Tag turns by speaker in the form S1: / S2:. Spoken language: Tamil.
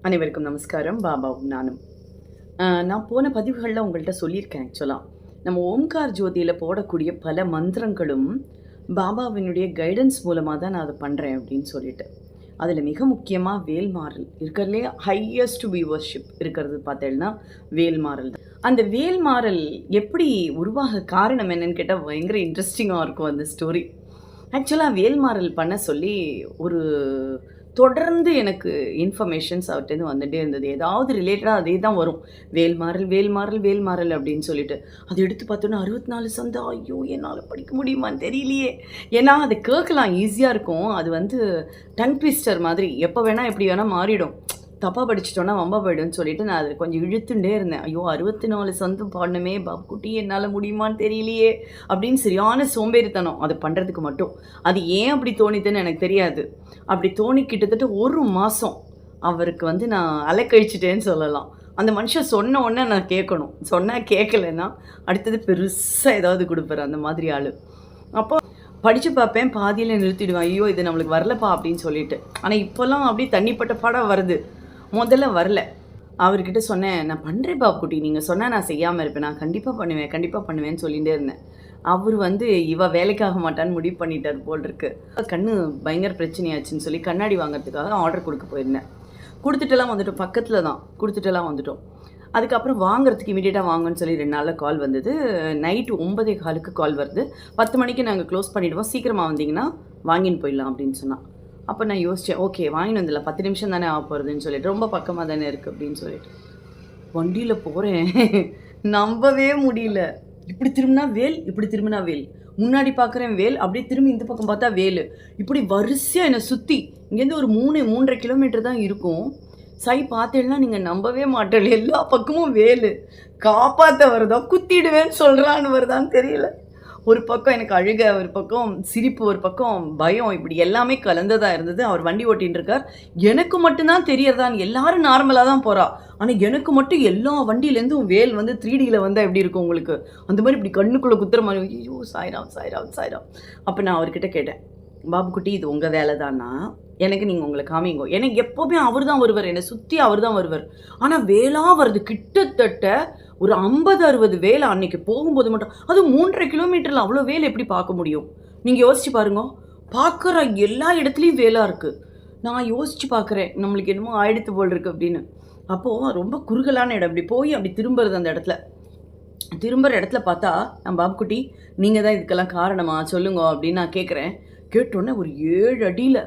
S1: அனைவருக்கும் நமஸ்காரம். பாபாவும் நானும். நான் போன பதிவுகள்ல உங்கள்ட்ட சொல்லியிருக்கேன் ஆக்சுவலா. நம்ம ஓம்கார் ஜோதியில போடக்கூடிய பல மந்திரங்களும், பாபாவினுடைய கைடன்ஸ் மூலமா தான் நான் அத பண்றேன் அப்படின்னு சொல்லிட்டு. அதில மிக முக்கியமா வேல்மாறல். இருக்கிறதுலயே ஹையஸ்ட் வியூவர்ஷிப் இருக்கிறது பார்த்தேன்னா, வேல்மாறல் தான். அந்த வேல்மாறல் எப்படி உருவாக காரணம் என்னன்னு கேட்டா, பயங்கர இன்ட்ரஸ்டிங்கா இருக்கும் அந்த ஸ்டோரி. ஆக்சுவலா வேல்மாறல் பண்ண சொல்லி ஒரு தொடர்ந்து எனக்கு இன்ஃபர்மேஷன்ஸ் அவர்ட்டேருந்து வந்துட்டே இருந்தது. ஏதாவது ரிலேட்டடா அதே தான் வரும். வேல்மாறல், வேல்மாறல், வேல்மாறல் அப்படின்னு சொல்லிட்டு. அத எடுத்து பார்த்தோன்னா 64 சந்தா. ஐயோ! என்னால படிக்க முடியுமான்னு தெரியலையே! ஏன்னா அத கேட்கலாம் ஈஸியா இருக்கும். அது வந்து டங் ட்விஸ்டர் மாதிரி. எப்ப வேணா எப்படி வேணா மாறிடும். தப்பா படிச்சுட்டோம்னா வம்பா போயிடும்னு சொல்லிட்டு நான் அத கொஞ்சம் இழுத்துண்டே இருந்தேன். ஐயோ! 64 சந்தம் பாடணுமே பாப்குட்டி என்னால முடியுமான்னு தெரியலையே! அப்படின்னு சரியான சோம்பேறித்தனம். அது பண்றதுக்கு மட்டும். அது ஏன் அப்படி தோணிதுன்னு எனக்கு தெரியாது. அப்படி தோணி கிட்டத்தட்ட 1 மாசம் அவருக்கு வந்து நான் அலைக்கழிச்சுட்டேன்னு சொல்லலாம். அந்த மனுஷன் சொன்ன உடனே நான் கேட்கணும். சொன்னா கேட்கலன்னா, அடுத்தது பெருசா ஏதாவது குடுப்பாரு. அந்த மாதிரி ஆளு. அப்போ படிச்சு பார்ப்பேன். பாதியில நிறுத்திடுவேன். ஐயோ! இது நம்மளுக்கு வரலப்பா அப்படின்னு சொல்லிட்டு. ஆனா இப்போலாம் அப்படியே தண்ணிப்பட்ட பாடம் வருது. முதல்ல வரல. அவர்கிட்ட சொன்னேன், "நான் பண்றேன் பாப்புக்குட்டி. நீங்க சொன்னா நான் செய்யாம இருப்பேன். நான் கண்டிப்பா பண்ணுவேன், கண்டிப்பா பண்ணுவேன்னு" சொல்லிட்டே இருந்தேன். அவரு வந்து இவ வேலைக்கு ஆக மாட்டான்னு முடிவு பண்ணிட்டாரு போல இருக்கு. கண்ணு பயங்கர பிரச்சனையாச்சுன்னு சொல்லி கண்ணாடி வாங்குறதுக்காக ஆர்டர் குடுக்க போயிருந்தேன். குடுத்துட்டுலாம் வந்துட்டோம். பக்கத்துல தான். குடுத்துட்டுலாம் வந்துட்டோம். அதுக்கப்புறம் வாங்குறதுக்கு இமிடியேட்டா வாங்கன்னு சொல்லி 2 நாள்ல கால் வந்தது. நைட்டு 9:15க்கு கால் வருது. 10 மணிக்கு நாங்க க்ளோஸ் பண்ணிடுவோம். சீக்கிரமா வந்தீங்கன்னா வாங்கின்னு போயிடலாம் அப்படின்னு சொன்னா. அப்ப நான் யோசிச்சேன். ஓகே வாங்கின்னு வந்துடலாம். 10 நிமிஷம் தானே ஆகப்போறதுன்னு சொல்லிட்டு. ரொம்ப பக்கமா தானே இருக்கு அப்படின்னு சொல்லிட்டு. வண்டியில போறேன். நம்பவே முடியல. இப்படி திரும்பினா வேல், இப்படி திரும்பினா வேல். முன்னாடி பார்க்குறேன் வேல், அப்படியே திரும்பி இந்த பக்கம் பார்த்தா வேலு. இப்படி வரிசையா என்ன சுத்தி, இங்கேருந்து ஒரு 3, 3 1/2 கிலோமீட்டர் தான் இருக்கும். சாய் பார்த்தேன்னா நீங்க நம்பவே மாட்டேன். எல்லா பக்கமும் வேலு. காப்பாத்த வருதா, குத்திடுவேன்னு சொல்றான்னு வருதான்னு தெரியல. ஒரு பக்கம் எனக்கு அழுகை, ஒரு பக்கம் சிரிப்பு, ஒரு பக்கம் பயம். இப்படி எல்லாமே கலந்ததா இருந்தது. அவர் வண்டி ஓட்டிட்டு இருக்கார். எனக்கு மட்டும் தான் தெரியறதான்னு எல்லாரும் நார்மலா தான் போறா. ஆனா எனக்கு மட்டும் எல்லா வண்டியிலேருந்தும் வேல் வந்து 3Dல வந்தா எப்படி இருக்கும் உங்களுக்கு? அந்த மாரி இப்படி கண்ணுக்குள்ள குத்துற மாரி. ஐயோ! சாய்ராம், சாய்ராம், சாய்ராம். அப்ப நான் அவர்கிட்ட கேட்டேன். பாபுக்குட்டி இது உங்க வேலை தானா? எனக்கு நீங்க உங்கள காமிங்கோ. எனக்கு எப்பவுமே அவர் தான் வருவார். என்னை சுத்தி அவர் தான் வருவார். ஆனா வேலா வருது. கிட்டத்தட்ட ஒரு 50, 60 வேல் அன்னைக்கு போகும்போது மட்டும். அதுவும் 3 1/2 கிலோமீட்டர்ல அவ்வளோ வேல் எப்படி பார்க்க முடியும்? நீங்க யோசிச்சு பாருங்க. பார்க்குற எல்லா இடத்துலயும் வேலா இருக்கு. நான் யோசிச்சு பார்க்குறேன். நம்மளுக்கு என்னமோ ஆயிடுத்து போல இருக்கு அப்படின்னு. அப்போ ரொம்ப குறுகலான இடம். இப்படி போய் அப்படி திரும்புறது அந்த இடத்துல. திரும்புற இடத்துல பார்த்தா, பாபுக்குட்டி நீங்க தான் இதுக்கெல்லாம் காரணமா? சொல்லுங்க அப்படின்னு நான் கேட்குறேன். கேட்டோனே ஒரு 7 அடியில